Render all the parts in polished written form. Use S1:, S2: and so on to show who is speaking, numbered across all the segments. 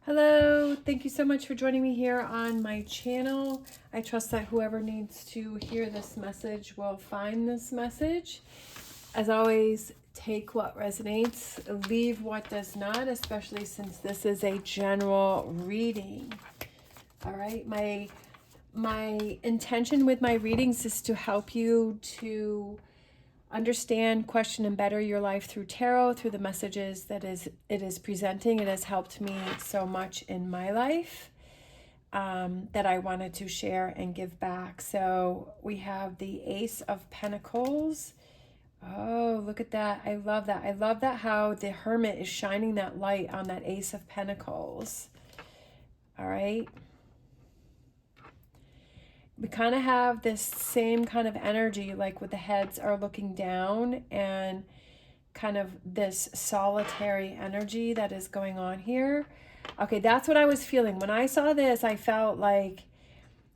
S1: Hello, thank you so much for joining me here on my channel. I trust that whoever needs to hear this message will find this message. As always, take what resonates, leave what does not, especially since this is a general reading. All right, my intention with my readings is to help you to understand, question, and better your life through tarot, through the messages that it is presenting. It has helped me so much in my life that I wanted to share and give back. So we have the Ace of Pentacles. Oh, look at that. I love that. I love that how the Hermit is shining that light on that Ace of Pentacles. All right. We kind of have this same kind of energy, like with the heads are looking down and kind of this solitary energy that is going on here. Okay, that's what I was feeling. When I saw this, I felt like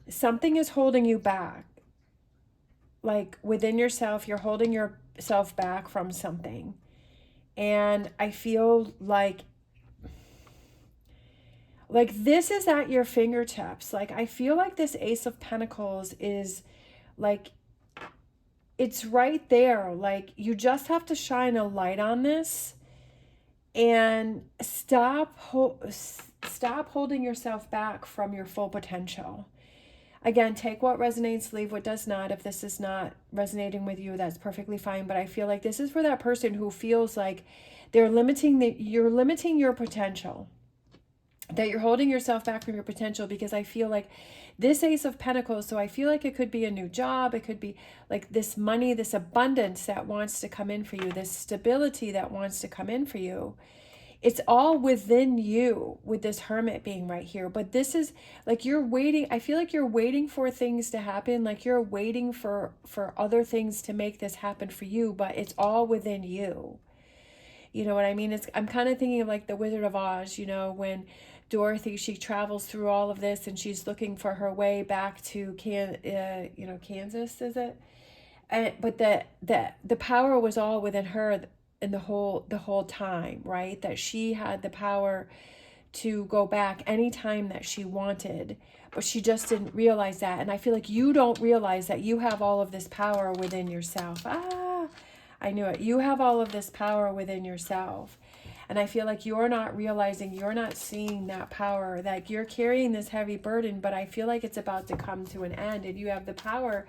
S1: something is holding you back. Like within yourself, you're holding yourself back from something. And I feel like this is at your fingertips. Like I feel like this Ace of Pentacles is like it's right there. Like you just have to shine a light on this and stop holding yourself back from your full potential. Again, take what resonates, leave what does not. If this is not resonating with you, that's perfectly fine. But I feel like this is for that person who feels like you're limiting your potential, that you're holding yourself back from your potential, because I feel like this Ace of Pentacles, so I feel like it could be a new job, it could be like this money, this abundance that wants to come in for you, this stability that wants to come in for you. It's all within you with this Hermit being right here. But this is like you're waiting. I feel like you're waiting for things to happen, like you're waiting for other things to make this happen for you, but it's all within you. You know what I mean? I'm kind of thinking of like the Wizard of Oz, when Dorothy, she travels through all of this and she's looking for her way back to Kansas, is it? But the power was all within her in the whole time, right? That she had the power to go back anytime that she wanted, but she just didn't realize that. And I feel like you don't realize that you have all of this power within yourself. I knew it. You have all of this power within yourself. And I feel like you're not realizing, you're not seeing that power, that you're carrying this heavy burden, but I feel like it's about to come to an end, and you have the power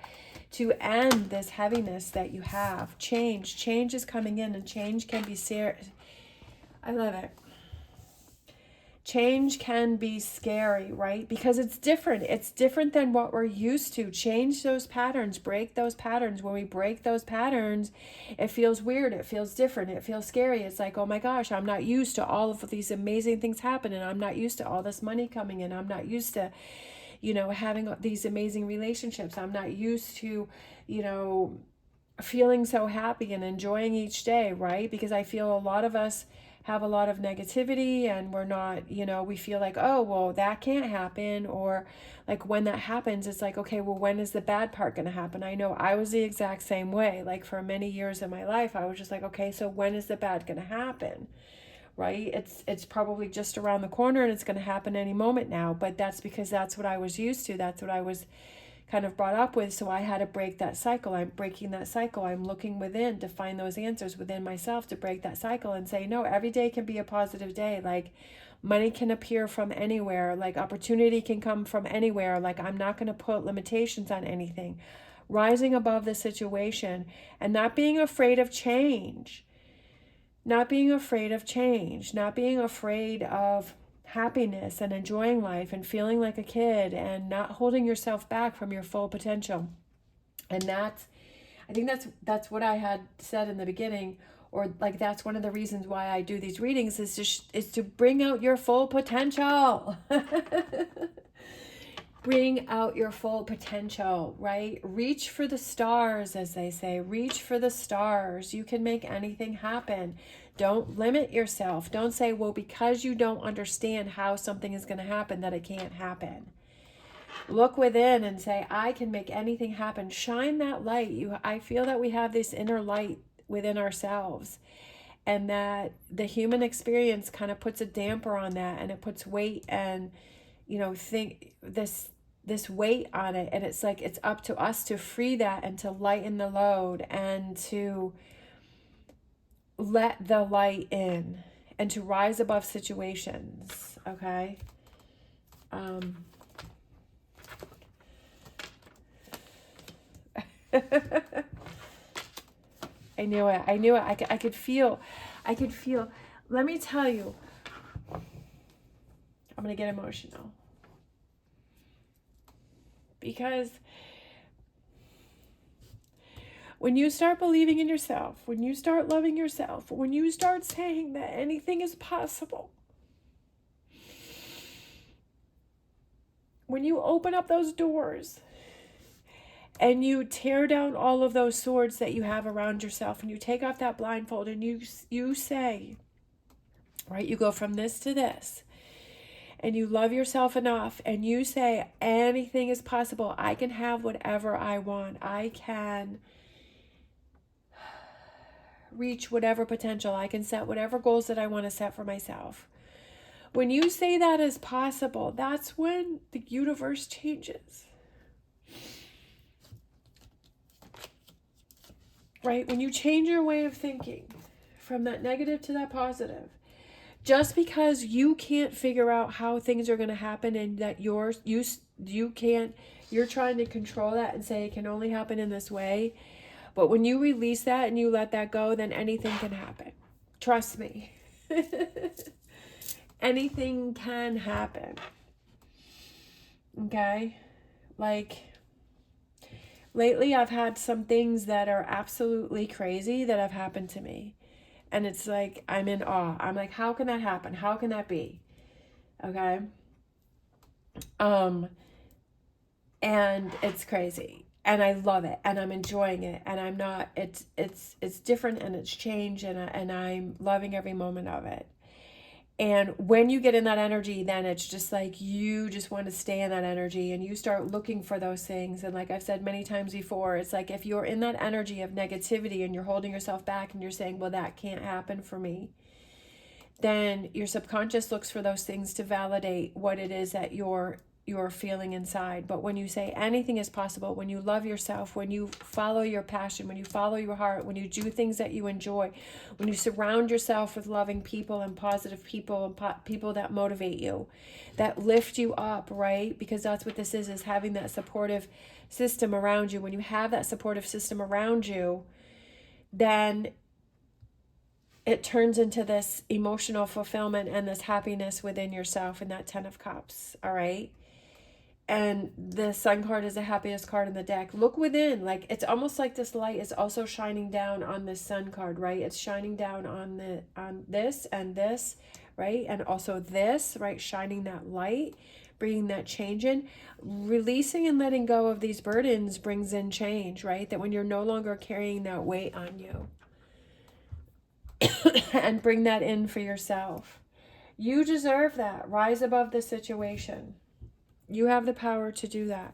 S1: to end this heaviness that you have. Change is coming in, and change can be I love it. Change can be scary, right? Because it's different. It's different than what we're used to. Change those patterns, break those patterns. When we break those patterns, it feels weird. It feels different. It feels scary. It's like, oh my gosh, I'm not used to all of these amazing things happening. I'm not used to all this money coming in. I'm not used to, having these amazing relationships. I'm not used to, feeling so happy and enjoying each day, right? Because I feel a lot of us have a lot of negativity, and we're not, we feel like, oh, well, that can't happen. Or like when that happens, it's like, okay, well, when is the bad part going to happen? I know I was the exact same way. Like for many years of my life, I was just like, okay, so when is the bad going to happen? Right? It's probably just around the corner, and it's going to happen any moment now. But that's because that's what I was used to. That's what I was kind of brought up with. So I had to break that cycle. I'm breaking that cycle. I'm looking within to find those answers within myself to break that cycle and say, no, every day can be a positive day. Like money can appear from anywhere. Like opportunity can come from anywhere. Like I'm not going to put limitations on anything. Rising above the situation and not being afraid of change. Not being afraid of change. Not being afraid of happiness and enjoying life and feeling like a kid and not holding yourself back from your full potential. And I think that's what I had said in the beginning, or like that's one of the reasons why I do these readings is to bring out your full potential. Bring out your full potential, right? Reach for the stars, as they say. Reach for the stars. You can make anything happen. Don't limit yourself. Don't say, well, because you don't understand how something is going to happen, that it can't happen. Look within and say, I can make anything happen. Shine that light. I feel that we have this inner light within ourselves. and that the human experience kind of puts a damper on that, and it puts weight and, you know, think this weight on it, and it's like it's up to us to free that and to lighten the load and to let the light in and to rise above situations. Okay. I knew it. I could feel. Let me tell you, I'm going to get emotional. Because when you start believing in yourself, when you start loving yourself, when you start saying that anything is possible, when you open up those doors and you tear down all of those swords that you have around yourself, and you take off that blindfold and you say, right, you go from this to this, and you love yourself enough, and you say anything is possible. I can have whatever I want. I can reach whatever potential. I can set whatever goals that I want to set for myself. When you say that is possible, that's when the universe changes. Right? When you change your way of thinking from that negative to that positive, just because you can't figure out how things are going to happen, and that you can't, you're trying to control that and say it can only happen in this way. But when you release that and you let that go, then anything can happen. Trust me. Anything can happen. Okay? Like, lately I've had some things that are absolutely crazy that have happened to me. And it's like, I'm in awe. I'm like, how can that happen? How can that be? Okay? And it's crazy. And I love it. And I'm enjoying it. And I'm not, it's different, and it's changed, and I'm loving every moment of it. And when you get in that energy, then it's just like you just want to stay in that energy, and you start looking for those things. And like I've said many times before, it's like if you're in that energy of negativity and you're holding yourself back and you're saying, well, that can't happen for me, then your subconscious looks for those things to validate what it is that you're feeling inside. But when you say anything is possible, when you love yourself, when you follow your passion, when you follow your heart, when you do things that you enjoy, when you surround yourself with loving people and positive people and people that motivate you, that lift you up, right? Because that's what this is having that supportive system around you. When you have that supportive system around you, then it turns into this emotional fulfillment and this happiness within yourself, and that 10 of Cups, all right? And the Sun card is the happiest card in the deck. Look within. Like, it's almost like this light is also shining down on this Sun card, right? It's shining down on this and this, right? And also this, right? Shining that light, bringing that change in. Releasing and letting go of these burdens brings in change, right? That when you're no longer carrying that weight on you. And bring that in for yourself. You deserve that. Rise above the situation. You have the power to do that.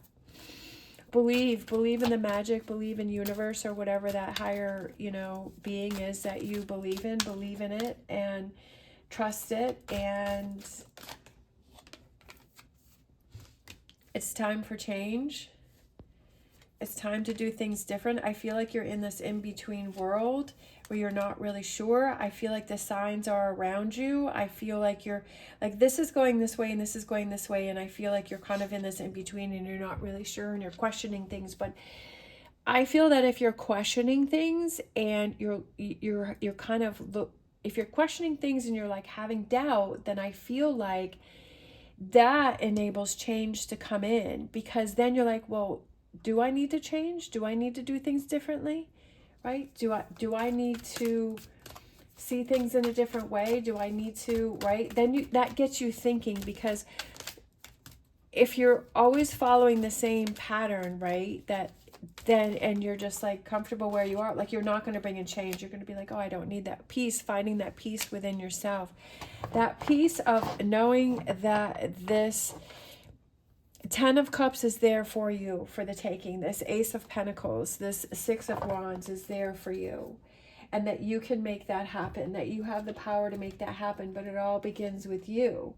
S1: Believe in the magic, believe in universe, or whatever that higher, being is that you believe in it, and trust it. And it's time for change. It's time to do things different. I feel like you're in this in-between world where you're not really sure. I feel like the signs are around you. I feel like you're like, this is going this way and this is going this way. And I feel like you're kind of in this in-between and you're not really sure and you're questioning things. But I feel that if you're questioning things and you're kind of, if you're questioning things and you're like having doubt, then I feel like that enables change to come in, because then you're like, well, do I need to change? Do I need to do things differently? Right? Do I need to see things in a different way? Do I need to, right? Then that gets you thinking, because if you're always following the same pattern, right? And you're just like comfortable where you are, like you're not going to bring in change. You're going to be like, oh, I don't need that peace, finding that peace within yourself. That peace of knowing that this 10 of Cups is there for you for the taking. This Ace of Pentacles, this 6 of Wands is there for you. and that you can make that happen, that you have the power to make that happen. But it all begins with you,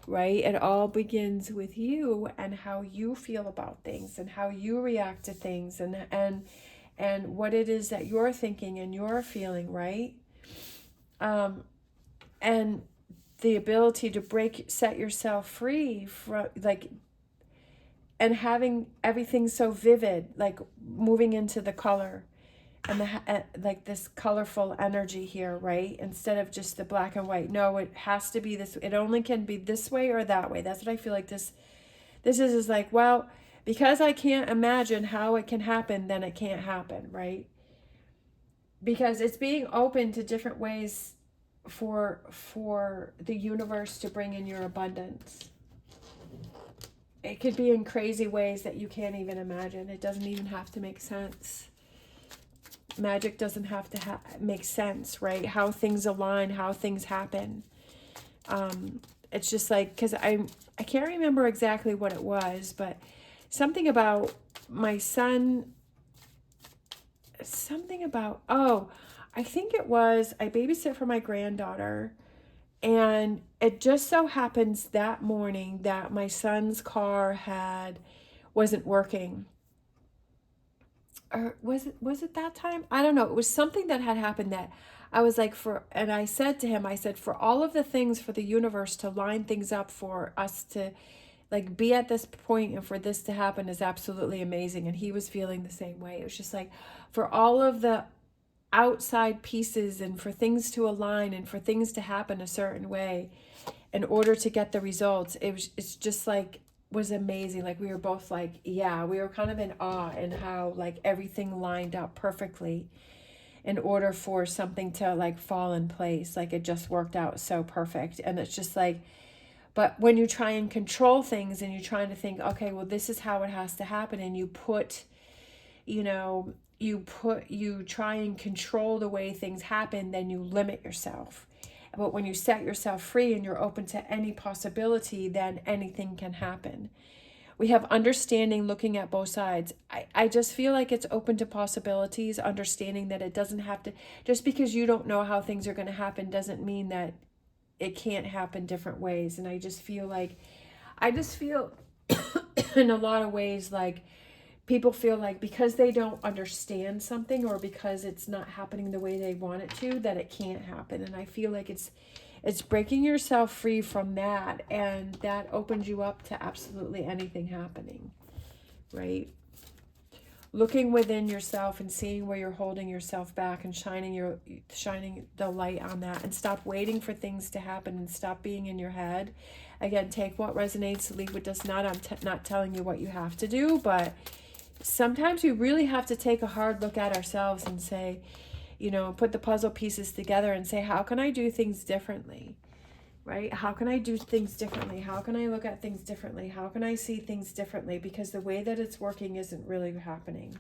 S1: right? It all begins with you and how you feel about things and how you react to things, and what it is that you're thinking and you're feeling, right? And the ability to set yourself free from, like, and having everything so vivid, like moving into the color and like this colorful energy here, right? Instead of just the black and white. No, it has to be this. It only can be this way or that way. That's what I feel like this is like, well, because I can't imagine how it can happen, then it can't happen, right? Because it's being open to different ways for the universe to bring in your abundance. It could be in crazy ways that you can't even imagine. It doesn't even have to make sense. Magic doesn't have to make sense, right? How things align, how things happen. It's just like, because I can't remember exactly what it was, but something about my son, I think it was, I babysit for my granddaughter, and it just so happens that morning that my son's car wasn't working. Or was it that time? I don't know. It was something that had happened that I was like, and I said to him, I said, for all of the things, for the universe to line things up for us to like be at this point and for this to happen is absolutely amazing. And he was feeling the same way. It was just like, for all of the outside pieces and for things to align and for things to happen a certain way in order to get the results, it's just like, was amazing. Like we were both like, yeah, we were kind of in awe in how like everything lined up perfectly in order for something to like fall in place. Like it just worked out so perfect. And it's just like, but when you try and control things and you're trying to think, okay, well, this is how it has to happen, and you try and control the way things happen, then you limit yourself. But when you set yourself free and you're open to any possibility, then anything can happen. We have understanding, looking at both sides. I just feel like it's open to possibilities, understanding that it doesn't have to, just because you don't know how things are going to happen doesn't mean that it can't happen different ways. And I just feel in a lot of ways like people feel like because they don't understand something or because it's not happening the way they want it to, that it can't happen. And I feel like it's breaking yourself free from that, and that opens you up to absolutely anything happening, right? Looking within yourself and seeing where you're holding yourself back and shining the light on that, and stop waiting for things to happen and stop being in your head. Again, take what resonates, leave what does not. I'm not telling you what you have to do, but sometimes we really have to take a hard look at ourselves and say, put the puzzle pieces together and say, how can I do things differently? Right? How can I do things differently? How can I look at things differently? How can I see things differently? Because the way that it's working isn't really happening.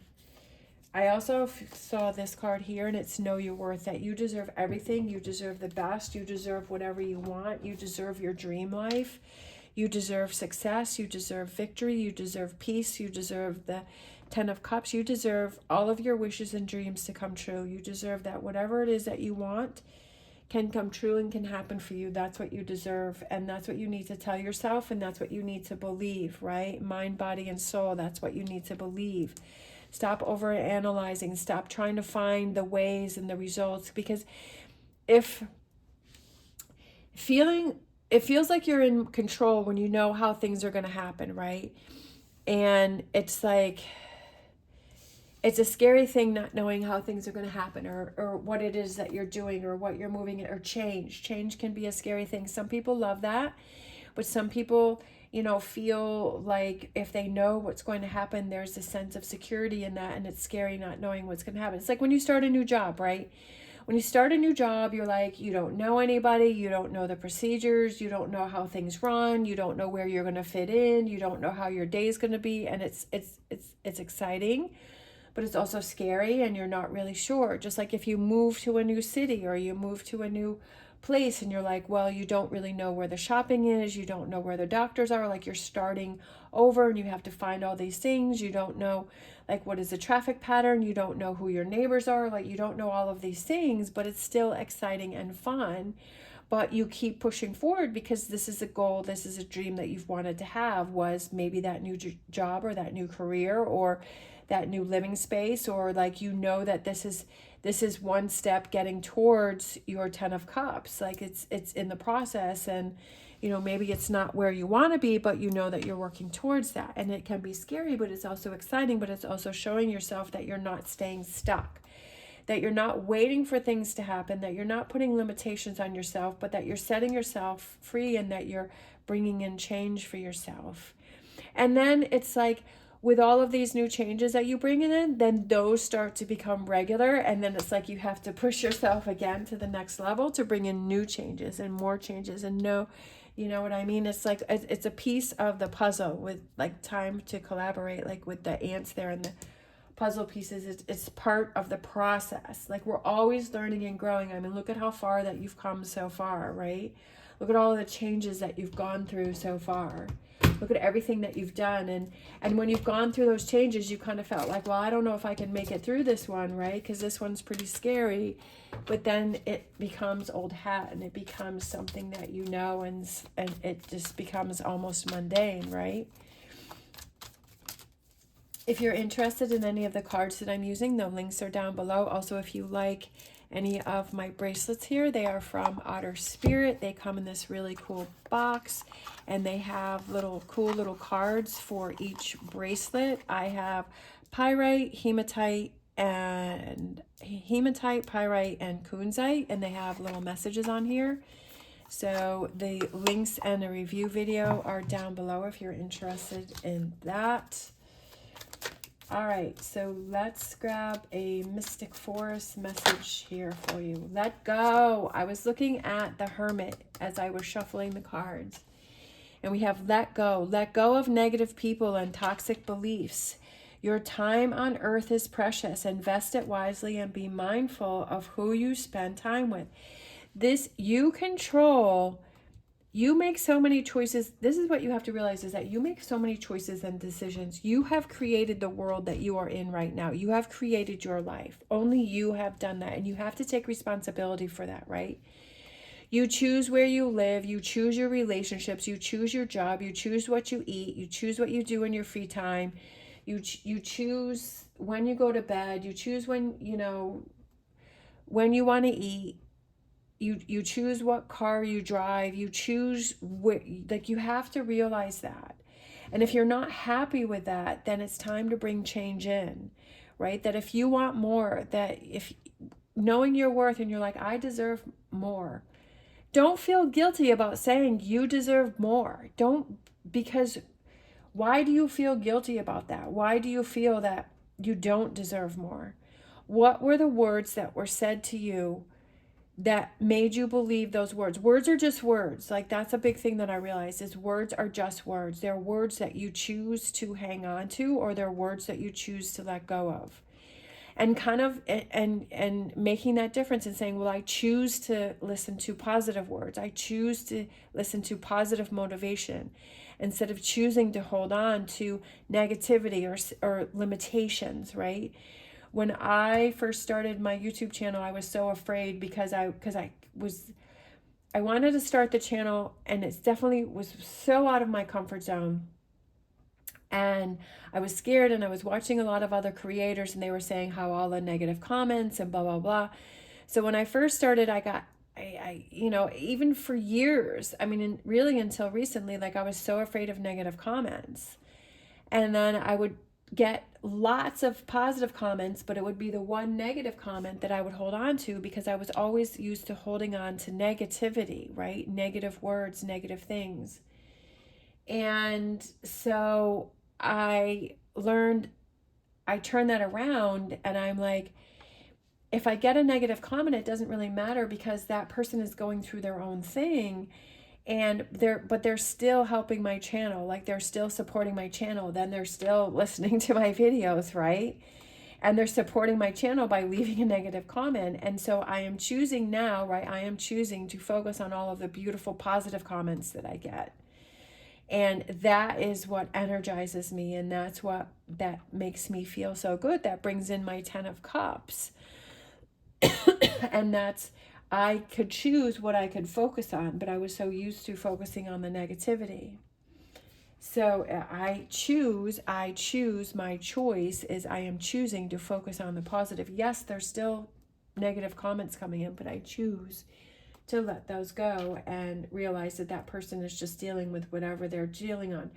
S1: I also saw this card here, and it's know your worth, that you deserve everything. You deserve the best. You deserve whatever you want. You deserve your dream life. You deserve success. You deserve victory. You deserve peace. You deserve the 10 of Cups. You deserve all of your wishes and dreams to come true. You deserve that whatever it is that you want can come true and can happen for you. That's what you deserve, and that's what you need to tell yourself, and that's what you need to believe, right? Mind, body, and soul, that's what you need to believe. Stop over analyzing. Stop trying to find the ways and the results, because it feels like you're in control when you know how things are going to happen, right? And it's like, it's a scary thing not knowing how things are going to happen, or what it is that you're doing, or what you're moving in, or change. Change can be a scary thing. Some people love that, but some people, feel like if they know what's going to happen, there's a sense of security in that, and it's scary not knowing what's going to happen. It's like when you start a new job, right? When you start a new job, you're like, you don't know anybody, you don't know the procedures, you don't know how things run, you don't know where you're going to fit in, you don't know how your day is going to be, and it's exciting. But it's also scary, and you're not really sure. Just like if you move to a new city or you move to a new place, and you're like, well, you don't really know where the shopping is, you don't know where the doctors are, like you're starting over and you have to find all these things. You don't know like what is the traffic pattern, you don't know who your neighbors are, like you don't know all of these things, but it's still exciting and fun. But you keep pushing forward because this is a goal, this is a dream that you've wanted to have, was maybe that new job or that new career or that new living space, or like you know that this is one step getting towards your 10 of cups. Like it's in the process, and you know, maybe it's not where you want to be, but you know that you're working towards that. And it can be scary, but it's also exciting, but it's also showing yourself that you're not staying stuck, that you're not waiting for things to happen, that you're not putting limitations on yourself, but that you're setting yourself free and that you're bringing in change for yourself. And then it's like, with all of these new changes that you bring in, then those start to become regular. And then it's like you have to push yourself again to the next level to bring in new changes and more changes. And no, you know what I mean? It's like, it's a piece of the puzzle with like time to collaborate, like with the ants there and the puzzle pieces. It's part of the process. Like we're always learning and growing. I mean, look at how far that you've come so far, right? Look at all of the changes that you've gone through so far. Look at everything that you've done. And when you've gone through those changes, you kind of felt like, well, I don't know if I can make it through this one, right? Because this one's pretty scary. But then it becomes old hat and it becomes something that you know, and it just becomes almost mundane, right? If you're interested in any of the cards that I'm using, the links are down below. Also, if you like any of my bracelets here, they are from Otter Spirit. They come in this really cool box, and they have cool little cards for each bracelet. I have pyrite, hematite, pyrite, and kunzite, and they have little messages on here. So the links and a review video are down below if you're interested in that. All right, so let's grab a Mystic Forest message here for you. Let go. I was looking at the Hermit as I was shuffling the cards. And we have let go. Let go of negative people and toxic beliefs. Your time on earth is precious. Invest it wisely and be mindful of who you spend time with. This you control. You make so many choices. This is what you have to realize, is that you make so many choices and decisions. You have created the world that you are in right now. You have created your life. Only you have done that. And you have to take responsibility for that, right? You choose where you live. You choose your relationships. You choose your job. You choose what you eat. You choose what you do in your free time. You choose when you go to bed. You choose when you want to eat. You choose what car you drive. You choose like you have to realize that. And if you're not happy with that, then it's time to bring change in, right? That if you want more, that if knowing your worth and you're like, I deserve more, don't feel guilty about saying you deserve more. Because why do you feel guilty about that? Why do you feel that you don't deserve more? What were the words that were said to you that made you believe those words? Words are just words. Like that's a big thing that I realized, is words are just words. They're words that you choose to hang on to, or they're words that you choose to let go of. And kind of and making that difference and saying, well, I choose to listen to positive words. I choose to listen to positive motivation instead of choosing to hold on to negativity or limitations, right? When I first started my YouTube channel, I was so afraid because I wanted to start the channel, and it definitely was so out of my comfort zone. And I was scared, and I was watching a lot of other creators, and they were saying how all the negative comments and blah, blah, blah. So when I first started, I even for years, I mean, really until recently, like I was so afraid of negative comments. And then I would get lots of positive comments, but it would be the one negative comment that I would hold on to, because I was always used to holding on to negativity, right? Negative words, negative things. And so I turned that around, and I'm like, if I get a negative comment, it doesn't really matter, because that person is going through their own thing. And they're still helping my channel, like they're still supporting my channel, then they're still listening to my videos, right? and they're supporting my channel by leaving a negative comment. And so I am choosing now, right? I am choosing to focus on all of the beautiful, positive comments that I get. And that is what energizes me. And that's what that makes me feel so good. That brings in my 10 of Cups. And that's, I could choose what I could focus on, but I was so used to focusing on the negativity. So I choose, my choice is I am choosing to focus on the positive. Yes, there's still negative comments coming in, but I choose to let those go and realize that that person is just dealing with whatever they're dealing on.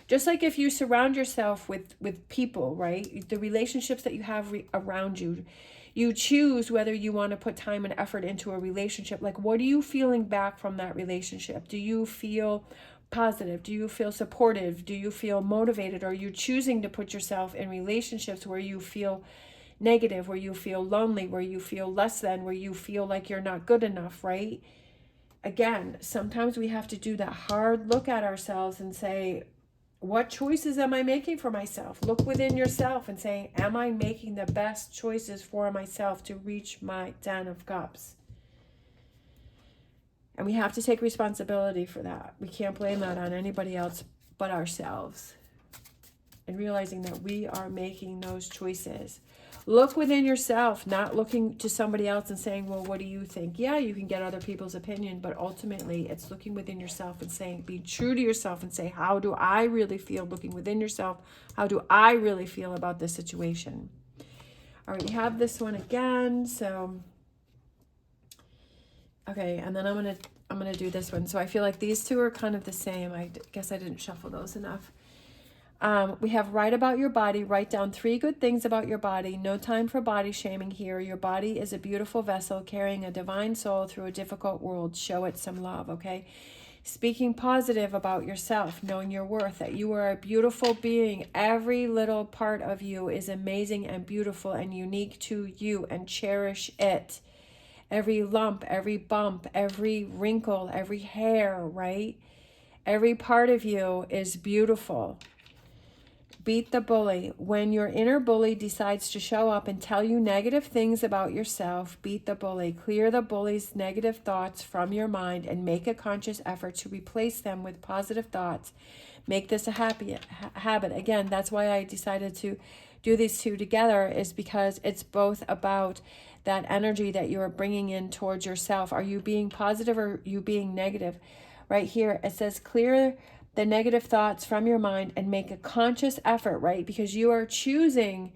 S1: Just like if you surround yourself with people, right? The relationships that you have around you, you choose whether you want to put time and effort into a relationship. Like, what are you feeling back from that relationship? Do you feel positive? Do you feel supportive? Do you feel motivated? Are you choosing to put yourself in relationships where you feel negative, where you feel lonely, where you feel less than, where you feel like you're not good enough, right? Again, sometimes we have to do that hard look at ourselves and say, what choices am I making for myself? Look within yourself and say, am I making the best choices for myself to reach my 10 of Cups? And we have to take responsibility for that. We can't blame that on anybody else but ourselves. And realizing that we are making those choices. Look within yourself, not looking to somebody else and saying, well, what do you think? Yeah, you can get other people's opinion, but ultimately it's looking within yourself and saying, be true to yourself and say, how do I really feel? Looking within yourself, how do I really feel about this situation? All right, you have this one again. So, okay, and then I'm gonna do this one. So I feel like these two are kind of the same. I guess I didn't shuffle those enough. We have write about your body. Write down 3 good things about your body. No time for body shaming here. Your body is a beautiful vessel carrying a divine soul through a difficult world. Show it some love, okay? Speaking positive about yourself, knowing your worth, that you are a beautiful being. Every little part of you is amazing and beautiful and unique to you, and cherish it. Every lump, every bump, every wrinkle, every hair, right? Every part of you is beautiful. Beat the bully. When your inner bully decides to show up and tell you negative things about yourself, beat the bully. Clear the bully's negative thoughts from your mind and make a conscious effort to replace them with positive thoughts. Make this a habit. Again, that's why I decided to do these two together, is because it's both about that energy that you are bringing in towards yourself. Are you being positive or are you being negative? Right here, it says clear the negative thoughts from your mind and make a conscious effort, right? Because you are choosing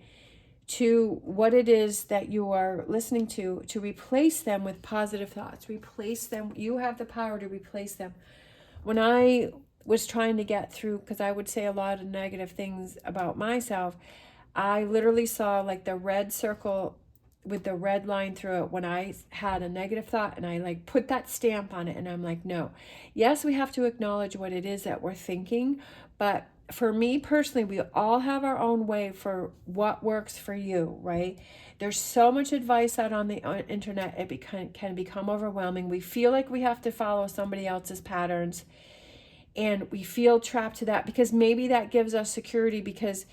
S1: to what it is that you are listening to replace them with positive thoughts. Replace them. You have the power to replace them. When I was trying to get through, because I would say a lot of negative things about myself, I literally saw like the red circle with the red line through it when I had a negative thought, and I like put that stamp on it, and I'm like, no. Yes, we have to acknowledge what it is that we're thinking, but for me personally, we all have our own way for what works for you, right? There's so much advice out on the internet, it can become overwhelming. We feel like we have to follow somebody else's patterns, and we feel trapped to that because maybe that gives us security, because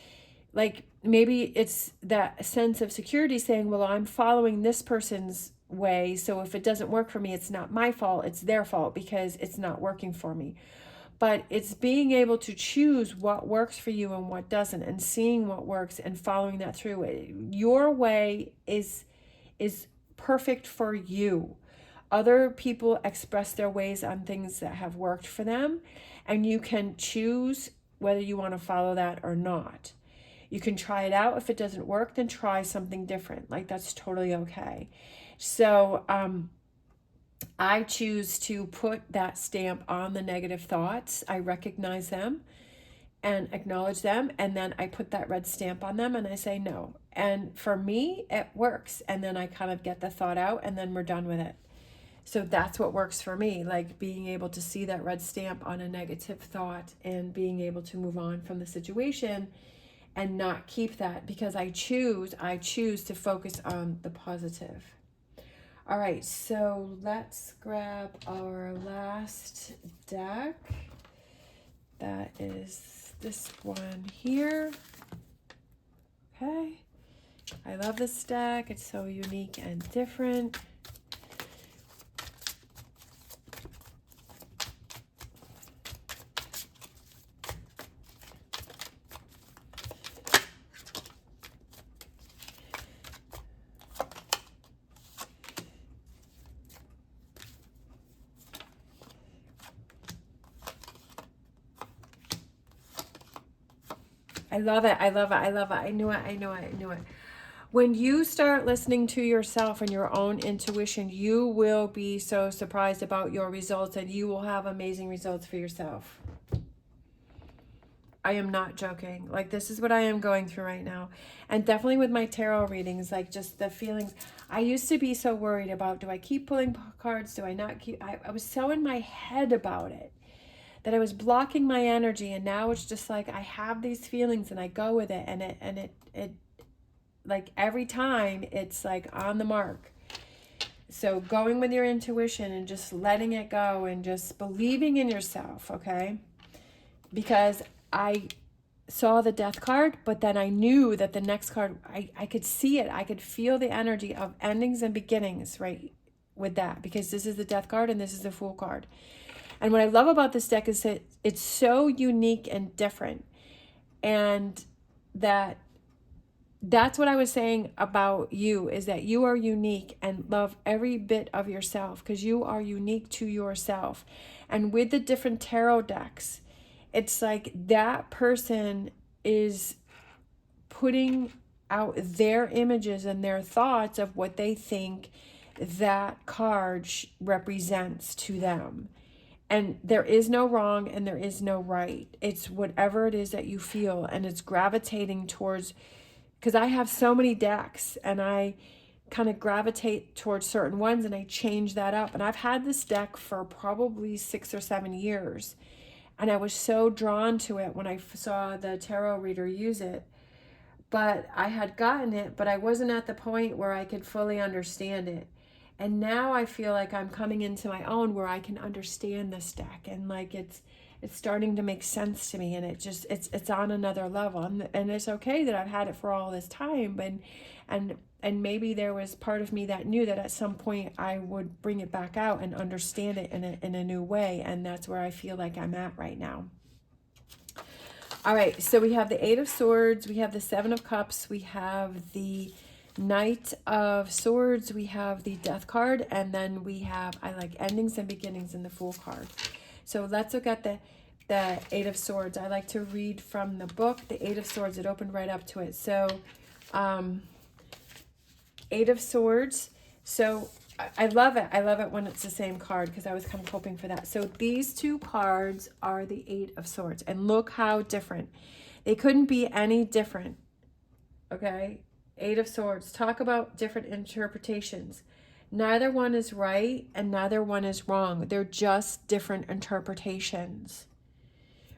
S1: like maybe it's that sense of security saying, well, I'm following this person's way, so if it doesn't work for me, it's not my fault, it's their fault because it's not working for me. But it's being able to choose what works for you and what doesn't, and seeing what works and following that through. Your way is perfect for you. Other people express their ways on things that have worked for them, and you can choose whether you want to follow that or not. You can try it out. If it doesn't work, then try something different. Like, that's totally okay. So I choose to put that stamp on the negative thoughts. I recognize them and acknowledge them, and then I put that red stamp on them and I say no. And for me, it works. And then I kind of get the thought out, and then we're done with it. So that's what works for me, like being able to see that red stamp on a negative thought and being able to move on from the situation and not keep that, because I choose to focus on the positive. All right, so let's grab our last deck. That is this one here. Okay. I love this deck. It's so unique and different. I love it. I love it. I love it. I knew it. I knew it. I knew it. When you start listening to yourself and your own intuition, you will be so surprised about your results, and you will have amazing results for yourself. I am not joking. Like, this is what I am going through right now. And definitely with my tarot readings, like just the feelings. I used to be so worried about, do I keep pulling cards? Do I not keep? I was so in my head about it that I was blocking my energy. And now it's just like, I have these feelings and I go with it. And it like every time it's like on the mark. So going with your intuition and just letting it go and just believing in yourself, okay? Because I saw the death card, but then I knew that the next card, I could see it. I could feel the energy of endings and beginnings right with that, because this is the death card and this is the Fool card. And what I love about this deck is that it's so unique and different. And that's what I was saying about you, is that you are unique, and love every bit of yourself because you are unique to yourself. And with the different tarot decks, it's like that person is putting out their images and their thoughts of what they think that card represents to them. And there is no wrong and there is no right. It's whatever it is that you feel, and it's gravitating towards, because I have so many decks and I kind of gravitate towards certain ones and I change that up. And I've had this deck for probably 6 or 7 years. And I was so drawn to it when I saw the tarot reader use it. But I had gotten it, but I wasn't at the point where I could fully understand it. And now I feel like I'm coming into my own where I can understand this deck, and like it's starting to make sense to me, and it's on another level. And it's okay that I've had it for all this time, and maybe there was part of me that knew that at some point I would bring it back out and understand it in a new way, and that's where I feel like I'm at right now. All right, so we have the 8 of Swords, we have the 7 of Cups, we have the Knight of Swords, we have the Death card, and then we have, I like endings and beginnings in the Fool card. So let's look at the 8 of Swords. I like to read from the book, the 8 of Swords. It opened right up to it. So 8 of Swords. So I love it. I love it when it's the same card, because I was kind of hoping for that. So these two cards are the 8 of Swords, and look how different. They couldn't be any different. Okay? 8 of Swords. Talk about different interpretations. Neither one is right and neither one is wrong. They're just different interpretations,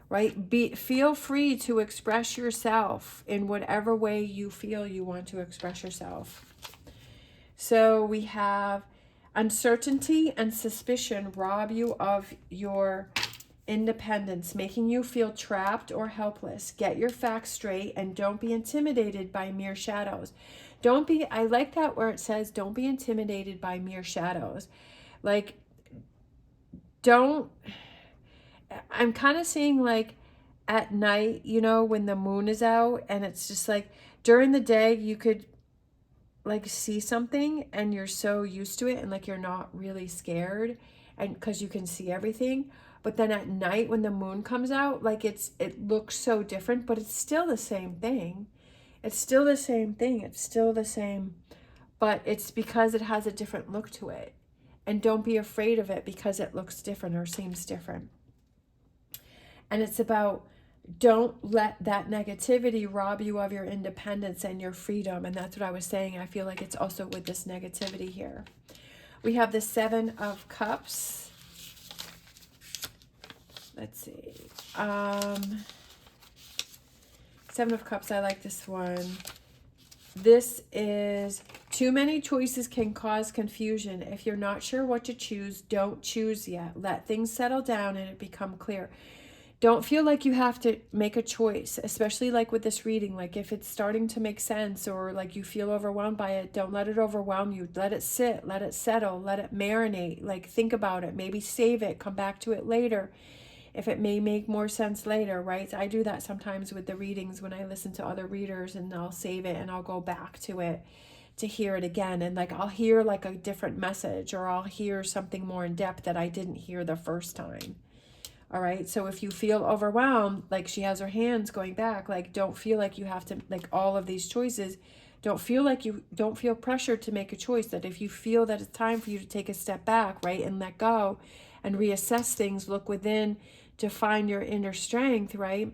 S1: right? Feel free to express yourself in whatever way you feel you want to express yourself. So we have uncertainty and suspicion rob you of your independence, making you feel trapped or helpless. Get your facts straight and don't be intimidated by mere shadows. Don't be, I like that where it says, don't be intimidated by mere shadows. Like, don't, I'm kind of seeing like at night, you know, when the moon is out, and it's just like during the day, you could like see something and you're so used to it and like you're not really scared, and because you can see everything. But then at night when the moon comes out, like it looks so different, but it's still the same thing. It's still the same thing. It's still the same, but it's because it has a different look to it. And don't be afraid of it because it looks different or seems different. And it's about, don't let that negativity rob you of your independence and your freedom. And that's what I was saying. I feel like it's also with this negativity here. We have the 7 of Cups. Let's see. 7 of Cups, I like this one. This is, too many choices can cause confusion. If you're not sure what to choose, don't choose yet. Let things settle down and it become clear. Don't feel like you have to make a choice, especially like with this reading. Like if it's starting to make sense or like you feel overwhelmed by it, don't let it overwhelm you. Let it sit, let it settle, let it marinate. Like think about it, maybe save it, come back to it later if it may make more sense later, right? I do that sometimes with the readings when I listen to other readers, and I'll save it and I'll go back to it to hear it again. And like I'll hear like a different message, or I'll hear something more in depth that I didn't hear the first time. All right. So if you feel overwhelmed, like she has her hands going back, like don't feel like you have to, like all of these choices, don't feel pressured to make a choice. That if you feel that it's time for you to take a step back, right, and let go and reassess things, look within to find your inner strength, right?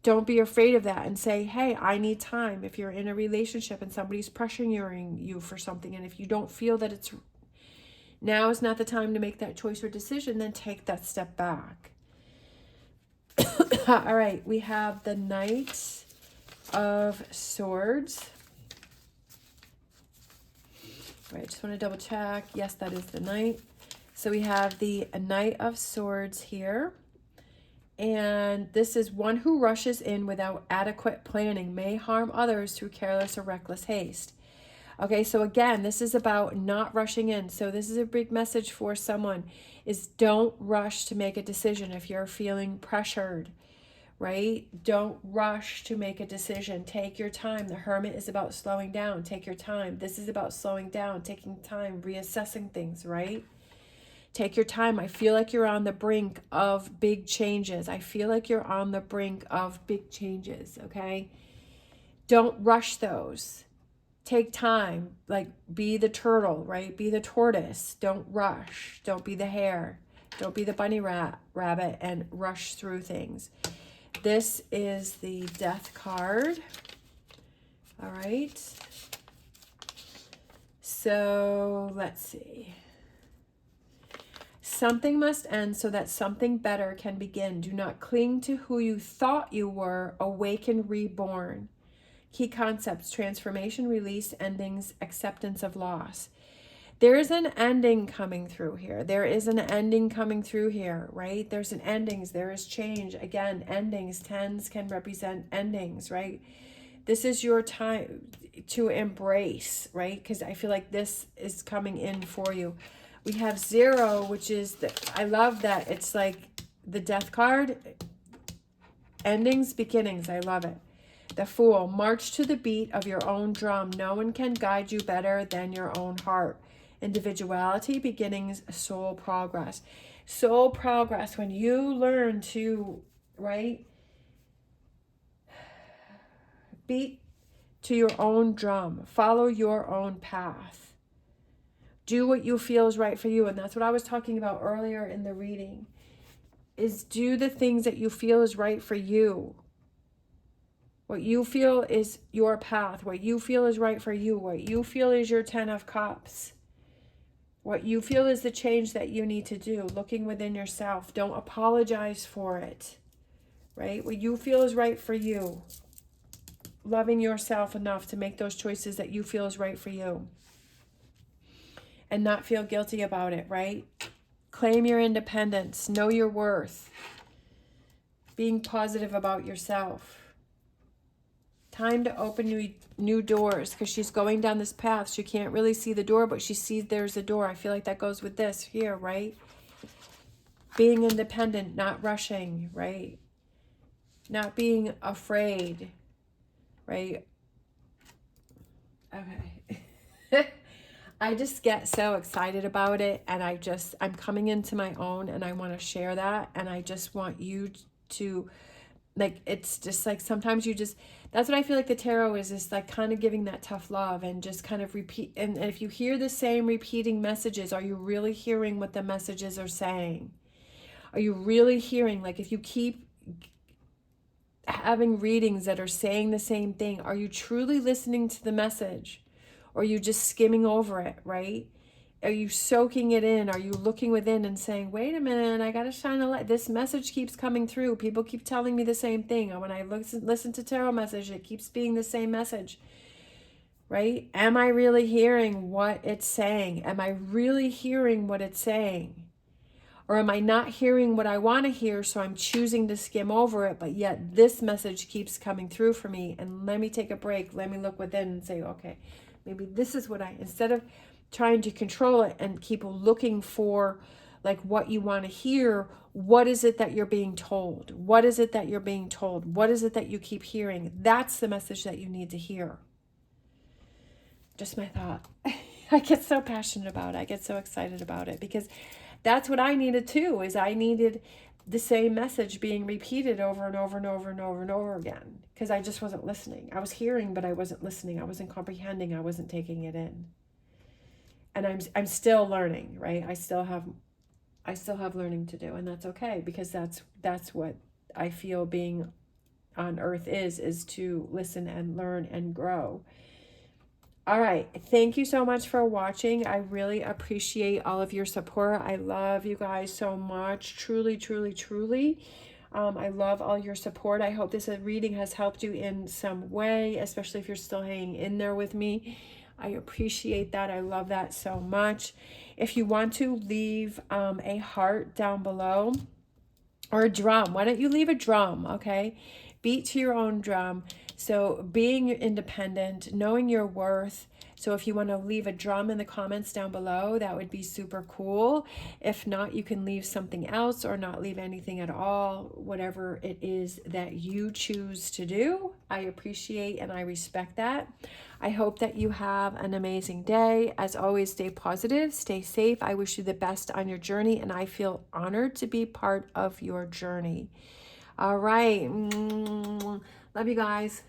S1: Don't be afraid of that and say, hey, I need time. If you're in a relationship and somebody's pressuring you for something, and if you don't feel that it's now is not the time to make that choice or decision, then take that step back. All right, we have the Knight of Swords. All right, just want to double check. Yes, that is the Knight. So we have the Knight of Swords here. And this is one who rushes in without adequate planning may harm others through careless or reckless haste. Okay, so again, this is about not rushing in. So this is a big message for someone, is don't rush to make a decision if you're feeling pressured, right? Don't rush to make a decision. Take your time. The Hermit is about slowing down. Take your time. This is about slowing down, taking time, reassessing things, right? Take your time. I feel like you're on the brink of big changes. I feel like you're on the brink of big changes, okay? Don't rush those. Take time. Like, be the turtle, right? Be the tortoise. Don't rush. Don't be the hare. Don't be the bunny rabbit and rush through things. This is the Death card. All right. So let's see. Something must end so that something better can begin. Do not cling to who you thought you were. Awaken, reborn. Key concepts: transformation, release, endings, acceptance of loss. There is an ending coming through here. There is an ending coming through here, right? There's an endings. There is change. Again, endings. Tens can represent endings, right? This is your time to embrace, right? Because I feel like this is coming in for you. We have 0, which is, I love that. It's like the Death card. Endings, beginnings. I love it. The Fool. March to the beat of your own drum. No one can guide you better than your own heart. Individuality, beginnings, soul progress. Soul progress. When you learn to, right, beat to your own drum. Follow your own path. Do what you feel is right for you. And that's what I was talking about earlier in the reading, is do the things that you feel is right for you. What you feel is your path. What you feel is right for you. What you feel is your 10 of Cups. What you feel is the change that you need to do. Looking within yourself. Don't apologize for it. Right? What you feel is right for you. Loving yourself enough to make those choices that you feel is right for you. And not feel guilty about it, right? Claim your independence. Know your worth. Being positive about yourself. Time to open new doors, because she's going down this path. She can't really see the door, but she sees there's a door. I feel like that goes with this here, right? Being independent, not rushing, right? Not being afraid, right? Okay. I just get so excited about it, and I'm coming into my own, and I want to share that, and I just want you to, like, it's just like sometimes you just, that's what I feel like the tarot is like kind of giving that tough love and just kind of repeat. And if you hear the same repeating messages, are you really hearing what the messages are saying? Are you really hearing, like, if you keep having readings that are saying the same thing, are you truly listening to the message? Or are you just skimming over it, right? Are you soaking it in? Are you looking within and saying, wait a minute, I got to shine a light. This message keeps coming through. People keep telling me the same thing. And when I listen to tarot message, it keeps being the same message, right? Am I really hearing what it's saying? Am I really hearing what it's saying? Or am I not hearing what I want to hear, so I'm choosing to skim over it, but yet this message keeps coming through for me, and let me take a break, let me look within and say, okay, maybe this is what instead of trying to control it and keep looking for like what you want to hear, what is it that you're being told? What is it that you're being told? What is it that you keep hearing? That's the message that you need to hear. Just my thought. I get so passionate about it. I get so excited about it because that's what I needed too, is I needed the same message being repeated over and over and over and over and over again, because I just wasn't listening. I was hearing, but I wasn't listening. I wasn't comprehending. I wasn't taking it in. And I'm still learning, right? I still have learning to do, and that's okay, because that's what I feel being on earth is to listen and learn and grow. All right. Thank you so much for watching. I really appreciate all of your support. I love you guys so much. Truly, truly, truly. I love all your support. I hope this reading has helped you in some way, especially if you're still hanging in there with me. I appreciate that. I love that so much. If you want to leave a heart down below, or a drum, why don't you leave a drum, okay? Beat to your own drum. So being independent, knowing your worth. So if you want to leave a drum in the comments down below, that would be super cool. If not, you can leave something else or not leave anything at all, whatever it is that you choose to do. I appreciate and I respect that. I hope that you have an amazing day. As always, stay positive, stay safe. I wish you the best on your journey, and I feel honored to be part of your journey. All right. Love you guys.